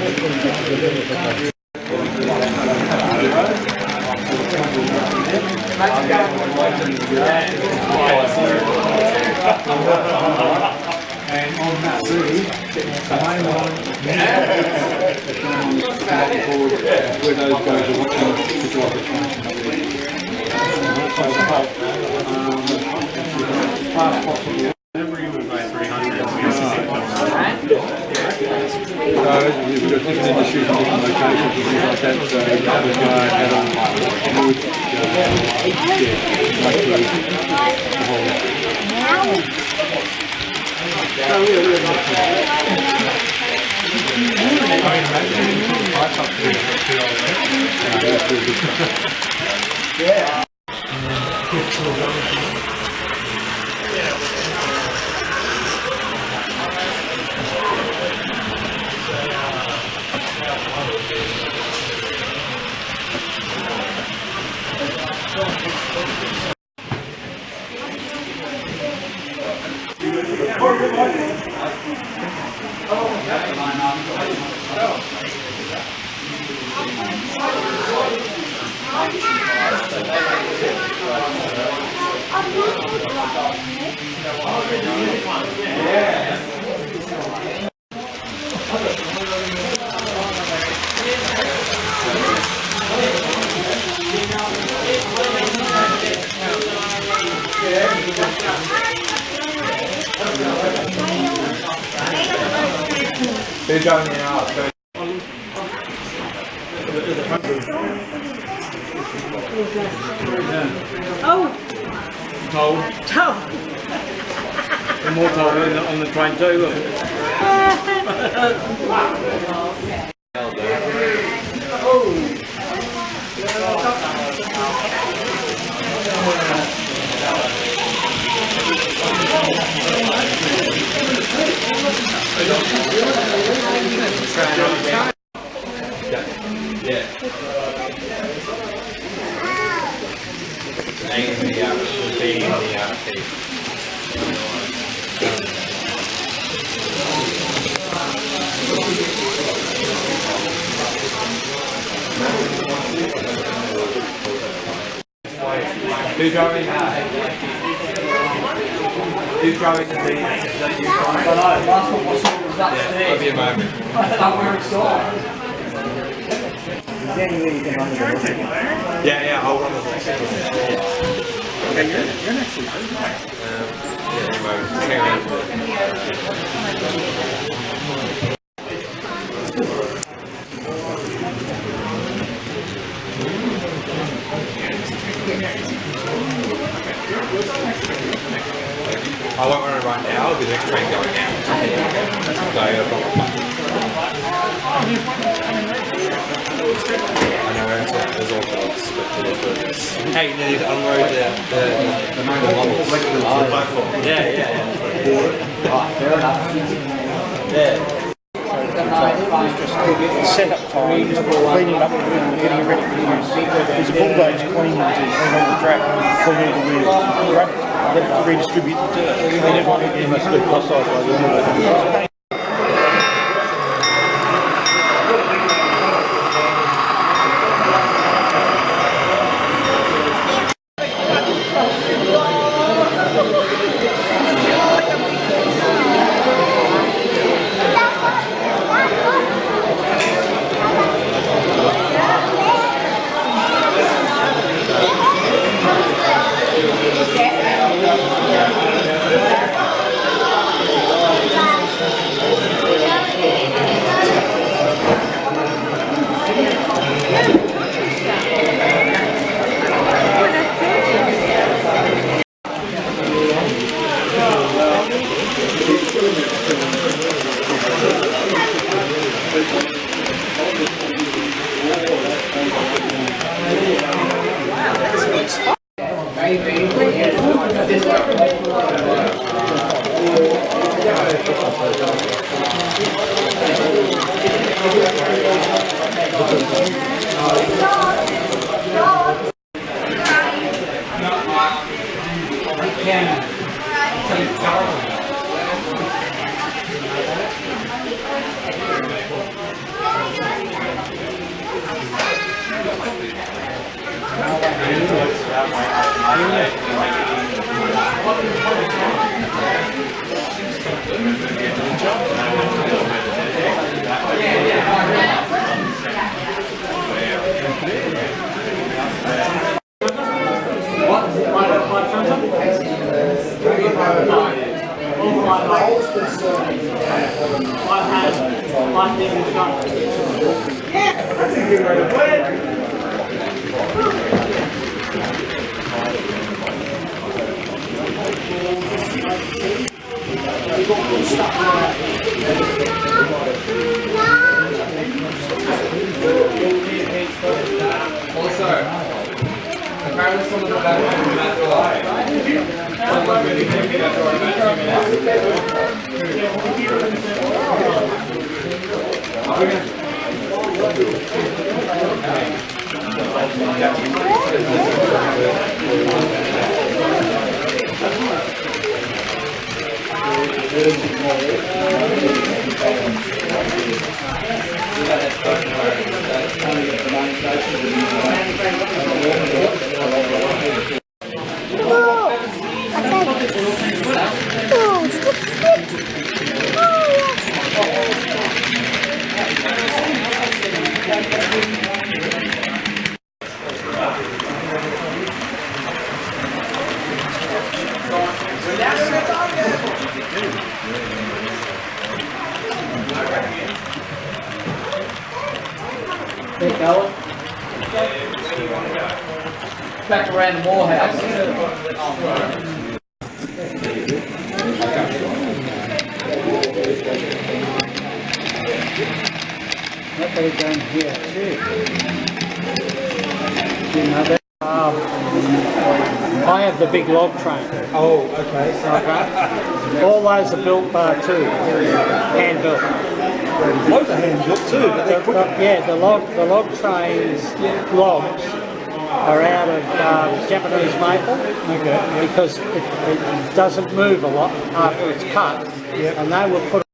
And on that route, the main one, where those guys are watching to drive the train. As far as possible. Whenever you would buy 300, We've got different industries and different locations and things like that, so that was why I had on wood, yeah. They're going out. Oh! Toll. Toll! And more toll on the train too, look. yeah. A in the B in the Who's driving? Who's driving the team? Is that you? I don't know. Last one was that Steve. That'll be a moment. That where it's gone. Yeah, I'll run the next one. Okay, you're next week. Yeah, a moment. Hang I won't run it right now, it'll be the next train going out. So I got a problem. I know, there's all dogs, but hey, you need to unload the models. The platform. Yeah. Fair enough. Yeah. Set up time, cleaning up the wheel, getting it ready for use. There's a full day's cleaning to clean all the track, clean all the wheels, let it redistribute, clean everything, and that's the cost side by the end of it. Also, apparently some of the batteries are about to lie. Someone's really thinking after about 2. Keep going. Back around the Morehouse. That could have done here too. You know that? I have the big log train. Oh, okay. Okay. All those are built by two, hand built. Loads of hand built too, but they're quick. Yeah, the log trains logs are out of Japanese maple. Okay. Because it doesn't move a lot after it's cut, and they were put